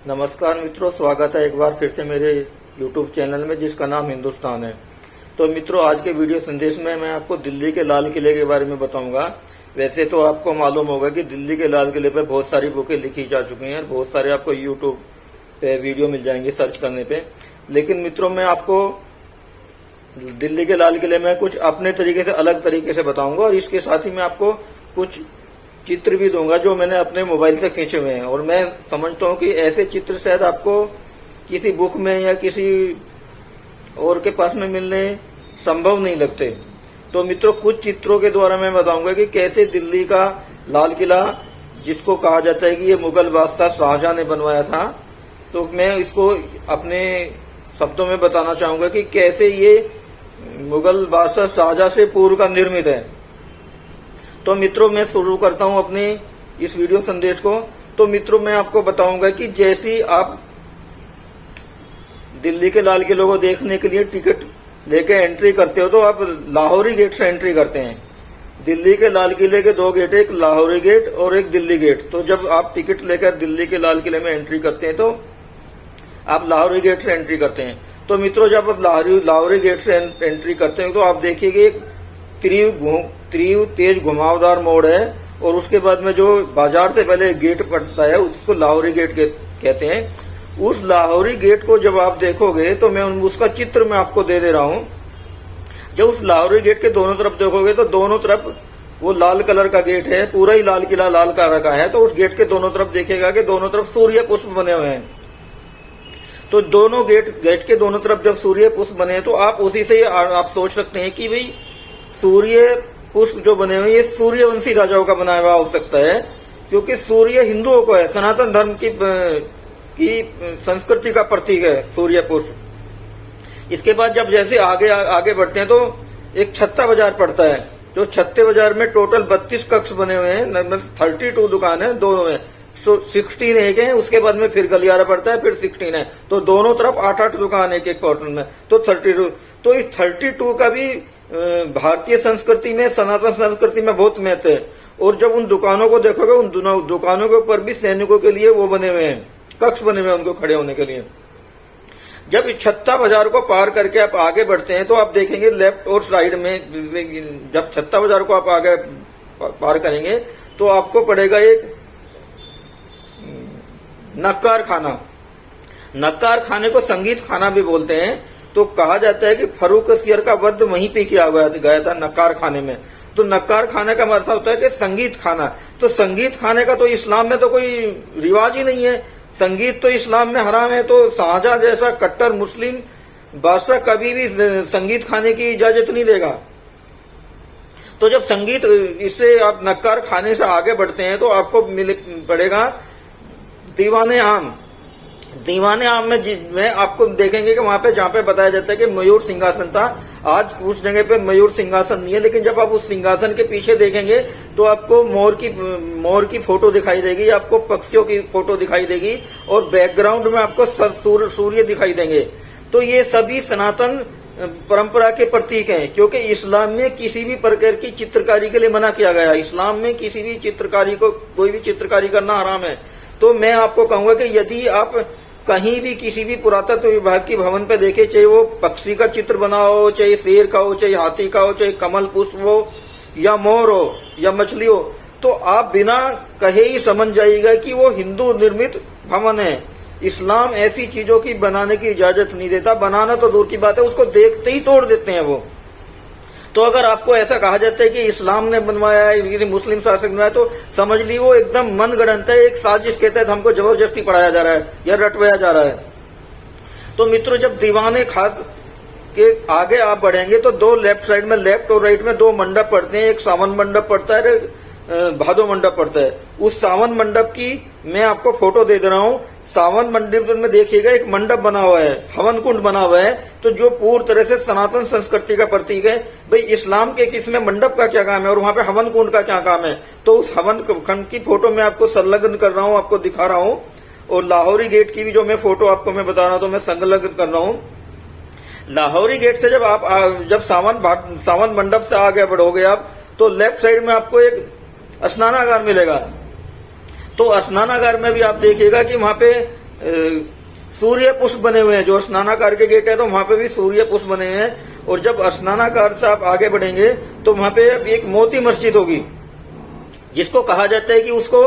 नमस्कार मित्रों, स्वागत है एक बार फिर से मेरे YouTube चैनल में जिसका नाम हिंदुस्तान है। तो मित्रों, आज के वीडियो संदेश में मैं आपको दिल्ली के लाल किले के बारे में बताऊंगा। वैसे तो आपको मालूम होगा कि दिल्ली के लाल किले पर बहुत सारी बुकें लिखी जा चुकी हैं, बहुत सारे आपको YouTube पे वीडियो मिल जाएंगे सर्च करने पे। लेकिन मित्रों, मैं आपको दिल्ली के लाल किले में कुछ अपने तरीके से, अलग तरीके से बताऊंगा और इसके साथ ही मैं आपको कुछ चित्र भी दूंगा जो मैंने अपने मोबाइल से खींचे हुए हैं। और मैं समझता हूं कि ऐसे चित्र शायद आपको किसी बुक में या किसी और के पास में मिलने संभव नहीं लगते। तो मित्रों, कुछ चित्रों के द्वारा मैं बताऊंगा कि कैसे दिल्ली का लाल किला, जिसको कहा जाता है कि ये मुगल बादशाह शाहजहां ने बनवाया था, तो मैं इसको अपने शब्दों में बताना चाहूंगा कि कैसे ये मुगल बादशाह शाहजहां से पूर्व का निर्मित है। तो मित्रों, मैं शुरू करता हूं अपने इस वीडियो संदेश को। तो मित्रों, मैं आपको बताऊंगा कि जैसी आप दिल्ली के लाल किले को देखने के लिए टिकट लेके एंट्री करते हो तो आप लाहौरी गेट से एंट्री करते हैं। दिल्ली के लाल किले के दो गेट, एक लाहौरी गेट और एक दिल्ली गेट। तो जब आप टिकट लेकर दिल्ली के लाल किले में एंट्री करते हैं तो आप लाहौरी गेट से एंट्री करते हैं। तो मित्रों, जब आप लाहौरी गेट से एंट्री करते हैं तो आप देखिए एक तीव्र तेज घुमावदार मोड़ है और उसके बाद में जो बाजार से पहले गेट पड़ता है उसको लाहौरी गेट कहते हैं। उस लाहौरी गेट को जब आप देखोगे तो मैं उसका चित्र मैं आपको दे रहा हूं। जब उस लाहौरी गेट के दोनों तरफ देखोगे तो दोनों तरफ वो लाल कलर का गेट है, पूरा ही लाल किला लाल कलर का है। तो उस गेट के दोनों तरफ देखेगा कि दोनों तरफ सूर्य पुष्प बने हुए हैं। तो दोनों गेट के दोनों तरफ जब सूर्य पुष्प बने हैं तो आप उसी से आप सोच सकते हैं कि भाई सूर्य पुष्प जो बने हुए ये सूर्यवंशी राजाओं का बनाया हुआ हो सकता है, क्योंकि सूर्य हिंदुओं को है, सनातन धर्म की संस्कृति का प्रतीक है सूर्य पुष्प। इसके बाद जब जैसे आगे बढ़ते हैं तो एक छत्ता बाजार पड़ता है। जो छत्ते बाजार में टोटल 32 कक्ष बने हुए हैं, 32 दुकान है, दोनों में 16 एक है, उसके बाद में फिर गलियारा पड़ता है, फिर 16 है। तो दोनों तरफ 8-8 दुकान एक क्वार्टर में, तो 32। तो इस 32 का भी भारतीय संस्कृति में, सनातन संस्कृति में बहुत महत्व है। और जब उन दुकानों को देखोगे, उन दुकानों के ऊपर भी सैनिकों के लिए वो बने हुए हैं, कक्ष बने हुए हैं उनको खड़े होने के लिए। जब इस छत्ता बाजार को पार करके आप आगे बढ़ते हैं तो आप देखेंगे लेफ्ट और साइड में, जब छत्ता बाजार को आप आगे पार करेंगे तो आपको पड़ेगा एक नक्कार खाना। नक्कार खाने को संगीत खाना भी बोलते हैं। तो कहा जाता है कि फर्रुख सियर का वध वहीं पे किया गया था, नक्कार खाने में। तो नक्कार खाने का मतलब होता है कि संगीत खाना। तो संगीत खाने का तो इस्लाम में तो कोई रिवाज ही नहीं है। संगीत तो इस्लाम में हराम है। तो शाहजहां जैसा कट्टर मुस्लिम बादशाह कभी भी संगीत खाने की इजाजत नहीं देगा। तो जब संगीत, इससे आप नक्कार खाने से आगे बढ़ते हैं तो आपको पड़ेगा दीवाने आम। दीवाने आम में आपको देखेंगे कि वहां पे, जहां पे बताया जाता है कि मयूर सिंहासन था, आज उस जगह पे मयूर सिंहासन नहीं है। लेकिन जब आप उस सिंहासन के पीछे देखेंगे तो आपको मोर की फोटो दिखाई देगी, आपको पक्षियों की फोटो दिखाई देगी और बैकग्राउंड में आपको सूर्य दिखाई देंगे। तो ये सभी सनातन परंपरा के प्रतीक हैं, क्योंकि इस्लाम में किसी भी प्रकार की चित्रकारी के लिए मना किया गया है। इस्लाम में किसी भी चित्रकारी को, कोई भी चित्रकारी करना हराम है। तो मैं आपको कहूंगा कि यदि आप कहीं भी किसी भी पुरातत्व विभाग की भवन पे देखे, चाहे वो पक्षी का चित्र बना हो, चाहे शेर का हो, चाहे हाथी का हो, चाहे कमल पुष्प हो या मोर हो या मछली हो, तो आप बिना कहे ही समझ जाइएगा कि वो हिंदू निर्मित भवन है। इस्लाम ऐसी चीजों की बनाने की इजाजत नहीं देता। बनाना तो दूर की बात है, उसको देखते ही तोड़ देते हैं वो। तो अगर आपको ऐसा कहा जाता है कि इस्लाम ने बनवाया है, मुस्लिम शासक ने बनवाया, तो समझ ली वो एकदम मनगढ़ंत है, एक साजिश के तहत हमको जबरदस्ती पढ़ाया जा रहा है या रटवाया जा रहा है। तो मित्रों, जब दीवाने खास के आगे आप बढ़ेंगे तो दो लेफ्ट साइड में, लेफ्ट और राइट में दो मंडप पड़ते हैं। एक सावन मंडप पड़ता है, भादो मंडप पड़ता है। उस सावन मंडप की मैं आपको फोटो दे रहा हूं। सावन मंडप में देखिएगा एक मंडप बना हुआ है, हवन कुंड बना हुआ है, तो जो पूरी तरह से सनातन संस्कृति का प्रतीक है। भाई इस्लाम के किसमें मंडप का क्या काम है और वहां पे हवन कुंड का क्या काम है। तो उस हवन कुंड की फोटो मैं आपको संलग्न कर रहा हूं, आपको दिखा रहा हूं। और लाहौरी गेट की भी जो मैं फोटो आपको मैं बता रहा हूं तो मैं संलग्न कर रहा हूं। लाहौरी गेट से जब सावन मंडप से आगे बढ़ोगे आप तो लेफ्ट साइड में आपको एक स्नानागार मिलेगा। तो स्नानागार में भी आप देखिएगा कि वहां पे सूर्य पुष्प बने हुए हैं। जो स्नानाकार के गेट है तो वहां पे भी सूर्य पुष्प बने हुए हैं। और जब स्नानाकार से आप आगे बढ़ेंगे तो वहां पे एक मोती मस्जिद होगी, जिसको कहा जाता है कि उसको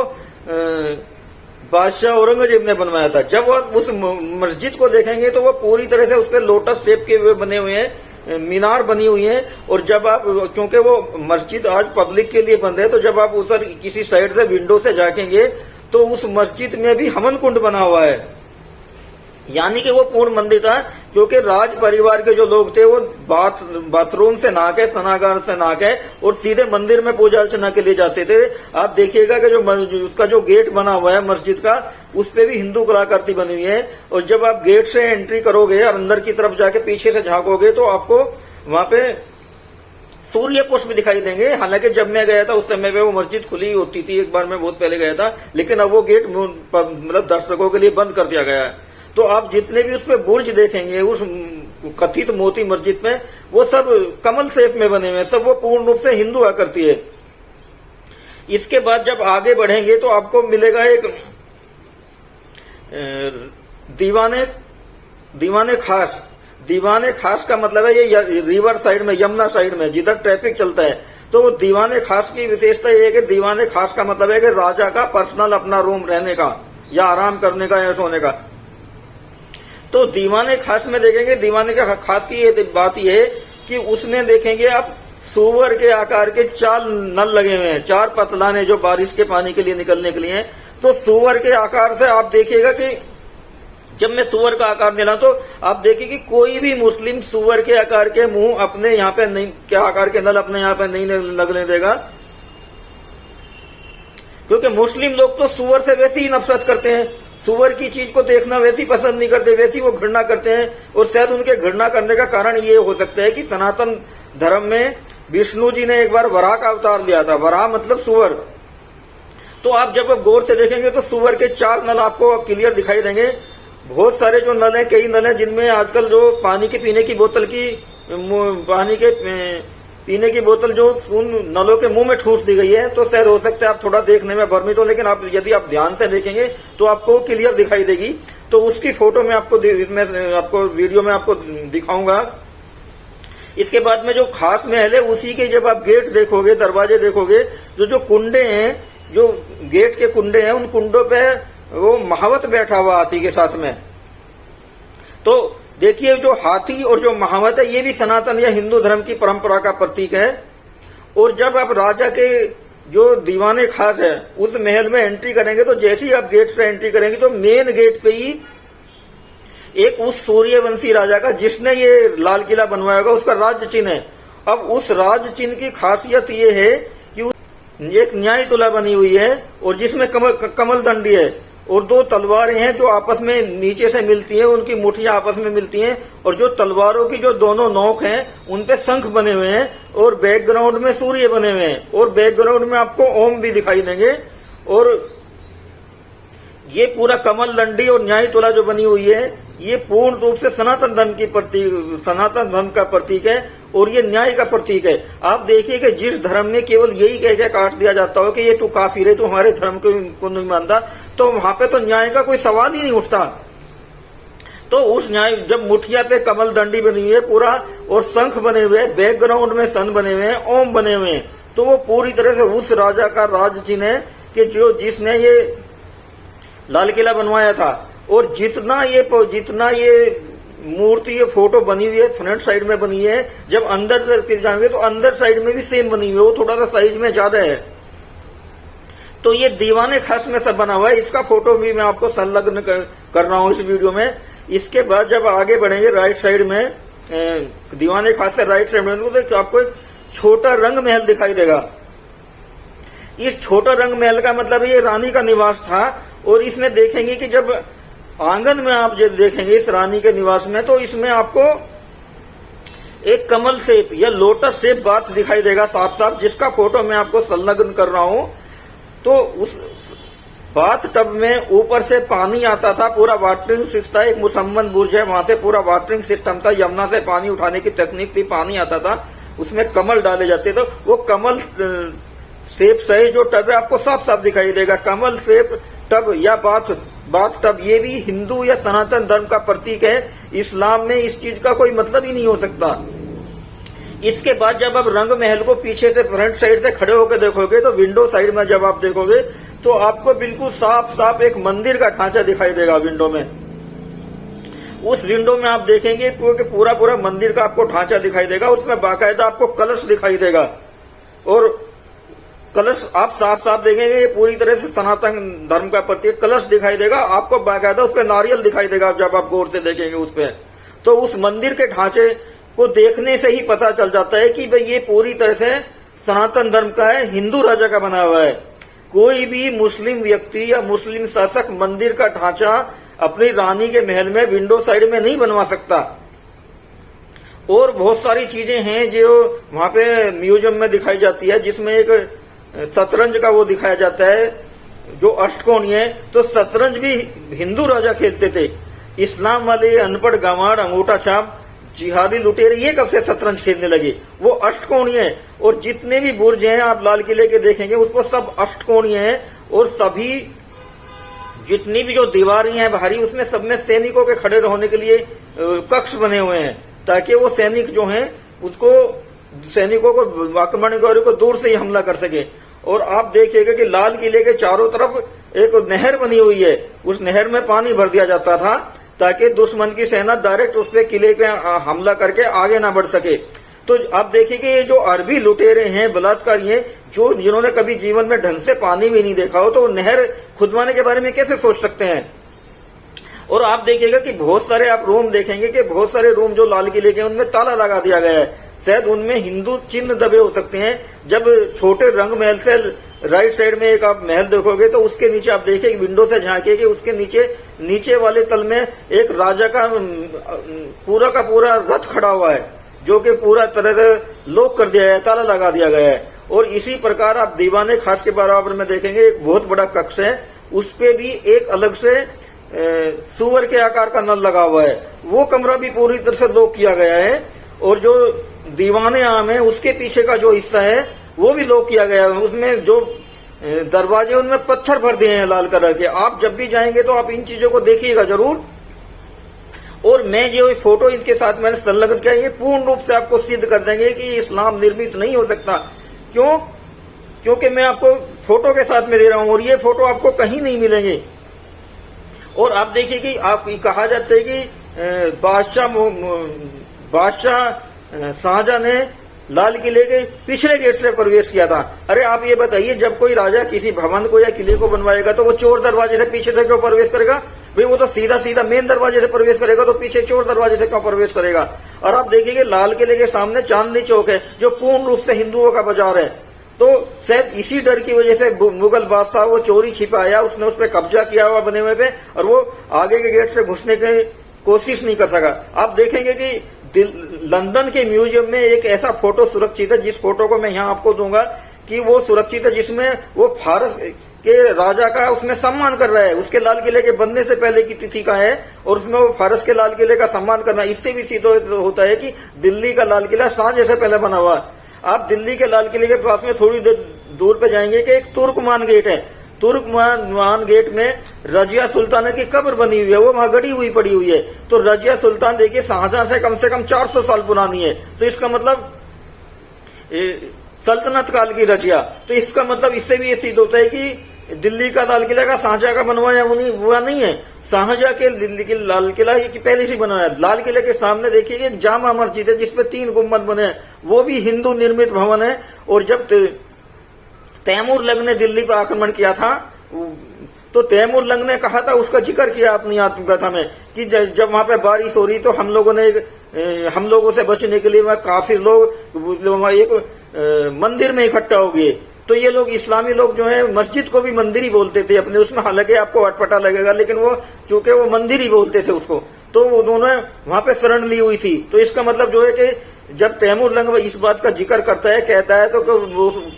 बादशाह औरंगजेब ने बनवाया था। जब आप उस मस्जिद को देखेंगे तो वो पूरी तरह से उस पर लोटस शेप के हुए बने हुए हैं, मीनार बनी हुई है। और जब आप, क्योंकि वो मस्जिद आज पब्लिक के लिए बंद है, तो जब आप उधर किसी साइड से विंडो से झांकेंगे तो उस मस्जिद में भी हवन कुंड बना हुआ है। यानी कि वो पूर्ण मंदिर था, क्योंकि राज परिवार के जो लोग थे वो बाथरूम से नहा के, स्नानागार से नहा के और सीधे मंदिर में पूजा अर्चना के लिए जाते थे। आप देखिएगा कि जो उसका जो गेट बना हुआ है मस्जिद का, उस पे भी हिंदू कलाकृति बनी हुई है। और जब आप गेट से एंट्री करोगे और अंदर की तरफ जाके पीछे से झांकोगे तो आपको वहां पे सूर्य पुष्प दिखाई देंगे। हालांकि जब मैं गया था उस समय पे वो मस्जिद खुली होती थी, एक बार मैं बहुत पहले गया था, लेकिन अब वो गेट मतलब दर्शकों के लिए बंद कर दिया गया है। तो आप जितने भी उस पे बुर्ज देखेंगे उस कथित मोती मस्जिद में, वो सब कमल शेप में बने हुए हैं, सब वो पूर्ण रूप से हिंदू आकृति है। इसके बाद जब आगे बढ़ेंगे तो आपको मिलेगा एक दीवाने खास। दीवाने खास का मतलब है ये रिवर साइड में, यमुना साइड में जिधर ट्रैफिक चलता है। तो दीवाने खास की विशेषता ये है कि दीवाने खास का मतलब है कि राजा का पर्सनल अपना रूम रहने का या आराम करने का या सोने का। तो दीवाने खास में देखेंगे, दीवाने का खास की ये बात ये है कि उसमें देखेंगे आप सुअर के आकार के 4 नल लगे हुए हैं, 4 पतलाने जो बारिश के पानी के लिए निकलने के लिए हैं। तो सुअर के आकार से आप देखिएगा कि जब मैं सुअर का आकार दिला तो आप देखिए कि कोई भी मुस्लिम सुअर के आकार के मुंह अपने यहाँ पे नहीं, क्या आकार के नल अपने यहाँ पे नहीं लगने देगा, क्योंकि मुस्लिम लोग तो सुअर से वैसे ही नफरत करते हैं। सुअर की चीज को देखना वैसी पसंद नहीं करते, वैसी वो घृणा करते हैं। और शायद उनके घृणा करने का कारण ये हो सकता है कि सनातन धर्म में विष्णु जी ने एक बार वराह का अवतार लिया था। वराह मतलब सुअर। तो आप जब गौर से देखेंगे तो सुअर के 4 नल आपको क्लियर दिखाई देंगे। बहुत सारे जो नल हैं, कई नल हैं जिनमें आजकल जो पानी के पीने की बोतल जो उन नलों के मुंह में ठूस दी गई है, तो शायद हो सकता है आप थोड़ा देखने में भ्रमित हो, लेकिन आप यदि आप ध्यान से देखेंगे तो आपको क्लियर दिखाई देगी। तो उसकी फोटो मैं आपको वीडियो में आपको दिखाऊंगा। इसके बाद में जो खास महल है उसी के जब आप गेट देखोगे, दरवाजे देखोगे, जो कुंडे हैं, जो गेट के कुंडे हैं, उन कुंडों पे वो महावत बैठा हुआ हाथी के साथ में। तो देखिए जो हाथी और जो महावत है ये भी सनातन या हिंदू धर्म की परंपरा का प्रतीक है। और जब आप राजा के जो दीवाने खास है उस महल में एंट्री करेंगे तो जैसे ही आप गेट से एंट्री करेंगे तो मेन गेट पे ही एक उस सूर्यवंशी राजा का, जिसने ये लाल किला बनवाया होगा, उसका राज चिन्ह है। अब उस राज चिन्ह की खासियत ये है कि एक न्याय तुला बनी हुई है और जिसमें कमल दंडी है और 2 तलवारें हैं जो आपस में नीचे से मिलती हैं, उनकी मुठियां आपस में मिलती हैं। और जो तलवारों की जो दोनों नोक हैं उन पे शंख बने हुए हैं और बैकग्राउंड में सूर्य बने हुए हैं और बैकग्राउंड में आपको ओम भी दिखाई देंगे। और ये पूरा कमल दंडी और न्याय तुला जो बनी हुई है ये पूर्ण रूप से सनातन धर्म का प्रतीक है और ये न्याय का प्रतीक है। आप देखिए कि जिस धर्म में केवल यही कह के काट दिया जाता हो कि ये तू काफिर है, तू हमारे धर्म को नहीं मानता, तो वहां पे तो न्याय का कोई सवाल ही नहीं उठता। तो उस न्याय, जब मुठिया पे कमल दंडी बनी हुई है पूरा और शंख बने हुए, बैकग्राउंड में सन बने हुए हैं, ओम बने हुए हैं, तो वो पूरी तरह से उस राजा का राज चिन्ह है कि जिसने ये लाल किला बनवाया था। और जितना ये मूर्ति, ये फोटो बनी हुई है फ्रंट साइड में बनी है, जब अंदर जाएंगे तो अंदर साइड में भी सेम बनी हुई है, वो थोड़ा सा साइज में ज्यादा है। तो ये दीवाने खास में सब बना हुआ है। इसका फोटो भी मैं आपको संलग्न कर रहा हूं इस वीडियो में। इसके बाद जब आगे बढ़ेंगे राइट साइड में, दीवाने खास से राइट साइड में, तो आपको एक छोटा रंग महल दिखाई देगा। इस छोटा रंग महल का मतलब ये रानी का निवास था। और इसमें देखेंगे कि जब आंगन में आप जब देखेंगे इस रानी के निवास में, तो इसमें आपको एक कमल शेप या लोटस शेप बाथ दिखाई देगा साफ साफ, जिसका फोटो मैं आपको संलग्न कर रहा हूं। तो उस बाथ टब में ऊपर से पानी आता था, पूरा वाटरिंग सिस्टम था, एक मुसम्मन बुर्ज है वहां से पूरा वाटरिंग सिस्टम था, यमुना से पानी उठाने की तकनीक थी, पानी आता था, उसमें कमल डाले जाते थे। वो कमल शेप से जो टब है आपको साफ साफ दिखाई देगा। कमल शेप टब या बाथ बाथ टब, ये भी हिंदू या सनातन धर्म का प्रतीक है। इस्लाम में इस चीज का कोई मतलब ही नहीं हो सकता। इसके बाद जब आप रंग महल को पीछे से फ्रंट साइड से खड़े होकर देखोगे तो विंडो साइड में जब आप देखोगे तो आपको बिल्कुल साफ साफ एक मंदिर का ढांचा दिखाई देगा विंडो में। उस विंडो में आप देखेंगे क्योंकि पूरा पूरा मंदिर का आपको ढांचा दिखाई देगा, उसमें बाकायदा आपको कलश दिखाई देगा और कलश आप साफ साफ देखेंगे ये पूरी तरह से सनातन धर्म का प्रतीक कलश दिखाई देगा। आपको बाकायदा उस पर नारियल दिखाई देगा जब आप गौर से देखेंगे उस पर। तो उस मंदिर के ढांचे को देखने से ही पता चल जाता है कि भाई ये पूरी तरह से सनातन धर्म का है, हिंदू राजा का बना हुआ है। कोई भी मुस्लिम व्यक्ति या मुस्लिम शासक मंदिर का ढांचा अपनी रानी के महल में विंडो साइड में नहीं बनवा सकता। और बहुत सारी चीजें हैं जो वहां पे म्यूजियम में दिखाई जाती है, जिसमें एक शतरंज का वो दिखाया जाता है जो अष्टकोणीय है। तो शतरंज भी हिंदू राजा खेलते थे। इस्लाम वाले अनपढ़ गंवार अंगूठा छाप जिहादी लुटेरे ये कब से शतरंज खेलने लगे? वो अष्टकोणीय है और जितने भी बुर्ज हैं आप लाल किले के देखेंगे उसको सब अष्टकोणीय है और सभी जितनी भी जो दीवारें हैं बाहरी उसमें सब में सैनिकों के खड़े रहने के लिए कक्ष बने हुए हैं ताकि वो सैनिक जो हैं उसको सैनिकों को आक्रमणकारियों को दूर से ही हमला कर सके। और आप देखिएगा कि लाल किले के चारों तरफ एक नहर बनी हुई है, उस नहर में पानी भर दिया जाता था ताकि दुश्मन की सेना डायरेक्ट उस पे किले पे हमला करके आगे ना बढ़ सके। तो आप देखिए कि ये जो अरबी लुटेरे हैं, बलात्कारी हैं, जो जिन्होंने कभी जीवन में ढंग से पानी भी नहीं देखा हो तो नहर खुदवाने के बारे में कैसे सोच सकते हैं? और आप देखिएगा कि बहुत सारे आप रूम देखेंगे कि बहुत सारे रूम जो लाल किले के उनमें ताला लगा दिया गया है, शायद उनमें हिंदू चिन्ह दबे हो सकते हैं। जब छोटे रंग महल से राइट साइड में एक आप महल देखोगे तो उसके नीचे आप देखिए विंडो से झांकिए कि उसके नीचे वाले तल में एक राजा का पूरा रथ खड़ा हुआ है जो कि पूरा तरह से लॉक कर दिया है, ताला लगा दिया गया है। और इसी प्रकार आप दीवाने खास के बराबर में देखेंगे एक बहुत बड़ा कक्ष है, उस पे भी एक अलग से सुअर के आकार का नल लगा हुआ है, वो कमरा भी पूरी तरह से लॉक किया गया है। और जो दीवाने आम है उसके पीछे का जो हिस्सा है वो भी लॉक किया गया है, उसमें जो दरवाजे उनमें पत्थर भर दिए हैं लाल कलर के। आप जब भी जाएंगे तो आप इन चीजों को देखिएगा जरूर। और मैं जो फोटो इनके साथ मैंने संलग्न किया ये पूर्ण रूप से आपको सिद्ध कर देंगे कि इस्लाम निर्मित नहीं हो सकता। क्यों? क्योंकि मैं आपको फोटो के साथ में दे रहा हूं और ये फोटो आपको कहीं नहीं मिलेंगे। और आप देखिए कि आप कहा जाता है कि बादशाह शाहजहां ने लाल किले के पिछले गेट से प्रवेश किया था। अरे आप ये बताइए, जब कोई राजा किसी भवन को या किले को बनवाएगा तो वो चोर दरवाजे से पीछे से क्यों प्रवेश करेगा? भाई वो तो सीधा सीधा मेन दरवाजे से प्रवेश करेगा, तो पीछे चोर दरवाजे से क्यों प्रवेश करेगा? और आप देखिए लाल किले के सामने चांदनी चौक है जो पूर्ण रूप से हिंदुओं का बाजार है। तो शायद इसी डर की वजह से मुगल बादशाह वो चोरी छिपाया, उसने उस पर कब्जा किया हुआ बने हुए पे, और वो आगे के गेट से घुसने की कोशिश नहीं कर सका। आप देखेंगे कि लंदन के म्यूजियम में एक ऐसा फोटो सुरक्षित है, जिस फोटो को मैं यहाँ आपको दूंगा कि वो सुरक्षित है, जिसमें वो फारस के राजा का उसमें सम्मान कर रहा है, उसके लाल किले के बनने से पहले की तिथि का है और उसमें वो फारस के लाल किले का सम्मान करना। इससे भी सिद्ध होता है कि दिल्ली का लाल किला शाहजहां से पहले बना हुआ। आप दिल्ली के लाल किले के पास में थोड़ी दूर पे जाएंगे कि एक तुर्कमान गेट है। तुर्कमान गेट में रजिया सुल्ताना की कब्र बनी हुई है, वो वहां गड़ी हुई पड़ी हुई है। तो रजिया सुल्तान देखिए शाहजहां से कम 400 साल पुरानी है, तो इसका मतलब सल्तनत काल की रजिया। तो इसका मतलब इससे भी ये सिद्ध होता है कि दिल्ली का लाल किला का शाहजहां का बनवाया हुआ नहीं है, शाहजहां के दिल्ली के लाल किला ये पहले से बनवाया। लाल किले के सामने देखिए एक जामा मस्जिद है जिसपे 3 गुम्बद बने हैं, वो भी हिंदू निर्मित भवन है। और जब तैमूर लंग ने दिल्ली पर आक्रमण किया था तो तैमूर लंग ने कहा था, उसका जिक्र किया अपनी आत्मकथा में कि जब वहां पे बारिश हो रही तो हम लोगों से बचने के लिए वहां काफिर लोग एक मंदिर में इकट्ठा हो गए। तो ये लोग इस्लामी लोग जो है मस्जिद को भी मंदिर ही बोलते थे अपने उसमें, हालांकि आपको अटपटा लगेगा लेकिन वो चूंकि वो मंदिर ही बोलते थे उसको, तो उन्होंने वहां पे शरण ली हुई थी। तो इसका मतलब जो है कि जब तैमूर लंग इस बात का जिक्र करता है, कहता है तो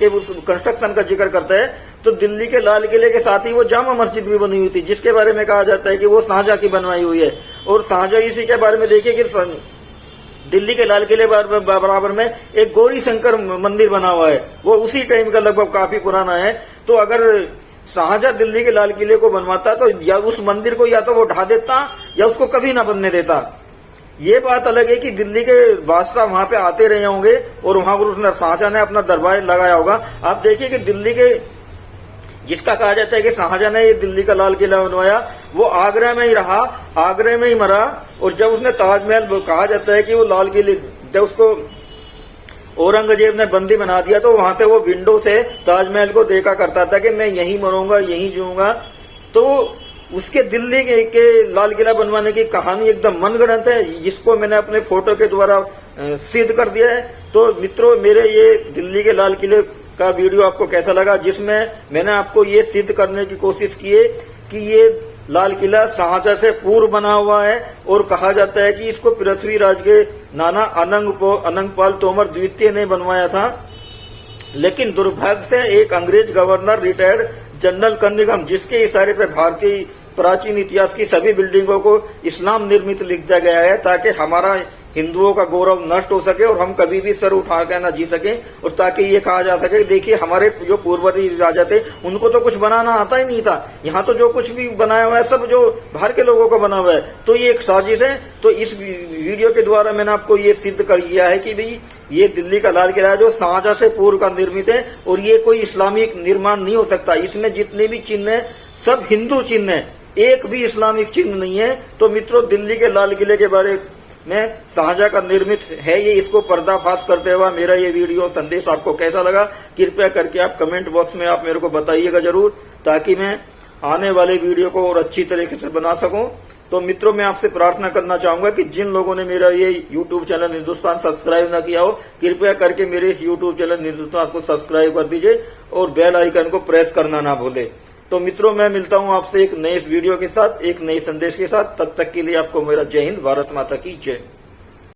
उस कंस्ट्रक्शन का जिक्र करता है, तो दिल्ली के लाल किले के साथ ही वो जामा मस्जिद भी बनी हुई थी जिसके बारे में कहा जाता है कि वो शाहजहां की बनवाई हुई है। और शाहजहां इसी के बारे में देखिए कि दिल्ली के लाल किले बराबर में एक गौरी शंकर मंदिर बना हुआ है, वो उसी टाइम का लगभग काफी पुराना है। तो अगर शाहजहां दिल्ली के लाल किले को बनवाता तो या उस मंदिर को या तो वो ढा देता या उसको कभी ना बनने देता। ये बात अलग है कि दिल्ली के बादशाह वहां पे आते रहे होंगे और वहां पर उसने शाहजहां ने अपना दरबार लगाया होगा। आप देखिए कि दिल्ली के जिसका कहा जाता है कि शाहजहां ने ये दिल्ली का लाल किला बनवाया, वो आगरा में ही रहा, आगरा में ही मरा। और जब उसने ताजमहल, कहा जाता है कि वो लाल किले, जब उसको औरंगजेब ने बंदी बना दिया तो वहां से वो विंडो से ताजमहल को देखा करता था कि मैं यहीं मरूंगा, यहीं जीऊंगा। तो उसके दिल्ली के लाल किला बनवाने की कहानी एकदम मनगढ़ंत है, जिसको मैंने अपने फोटो के द्वारा सिद्ध कर दिया है। तो मित्रों, मेरे ये दिल्ली के लाल किले का वीडियो आपको कैसा लगा, जिसमें मैंने आपको ये सिद्ध करने की कोशिश की है कि ये लाल किला शाहजहां से पूर्व बना हुआ है। और कहा जाता है कि इसको पृथ्वीराज के नाना अनंगपाल तोमर द्वितीय ने बनवाया था। लेकिन दुर्भाग्य से एक अंग्रेज गवर्नर रिटायर्ड जनरल कनिंघम, जिसके इशारे पर भारतीय प्राचीन इतिहास की सभी बिल्डिंगों को इस्लाम निर्मित लिख दिया गया है, ताकि हमारा हिंदुओं का गौरव नष्ट हो सके और हम कभी भी सर उठा कर न जी सके, और ताकि ये कहा जा सके देखिए हमारे जो पूर्वज राजा थे उनको तो कुछ बनाना आता ही नहीं था, यहाँ तो जो कुछ भी बनाया हुआ है सब जो बाहर के लोगों को बना हुआ है। तो ये एक साजिश है। तो इस वीडियो के द्वारा मैंने आपको ये सिद्ध कर दिया है कि भाई ये दिल्ली का लाल किला जो शाहजहां से पूर्व का निर्मित है और ये कोई इस्लामिक निर्माण नहीं हो सकता। इसमें जितने भी चिन्ह है सब हिंदू चिन्ह है, एक भी इस्लामिक चिन्ह नहीं है। तो मित्रों, दिल्ली के लाल किले के बारे में शाहजहां का निर्मित है ये, इसको पर्दाफाश करते हुआ मेरा ये वीडियो संदेश आपको कैसा लगा, कृपया करके आप कमेंट बॉक्स में आप मेरे को बताइएगा जरूर, ताकि मैं आने वाले वीडियो को और अच्छी तरीके से बना सकूं। तो मित्रों, मैं आपसे प्रार्थना करना चाहूंगा कि जिन लोगों ने मेरा ये यूट्यूब चैनल हिंदुस्तान सब्सक्राइब न किया हो, कृपया करके मेरे इस यूट्यूब चैनल हिंदुस्तान को सब्सक्राइब कर दीजिए और बेल आइकन को प्रेस करना ना भूले। तो मित्रों, मैं मिलता हूं आपसे एक नए वीडियो के साथ, एक नए संदेश के साथ। तब तक के लिए आपको मेरा जय हिंद, भारत माता की जय।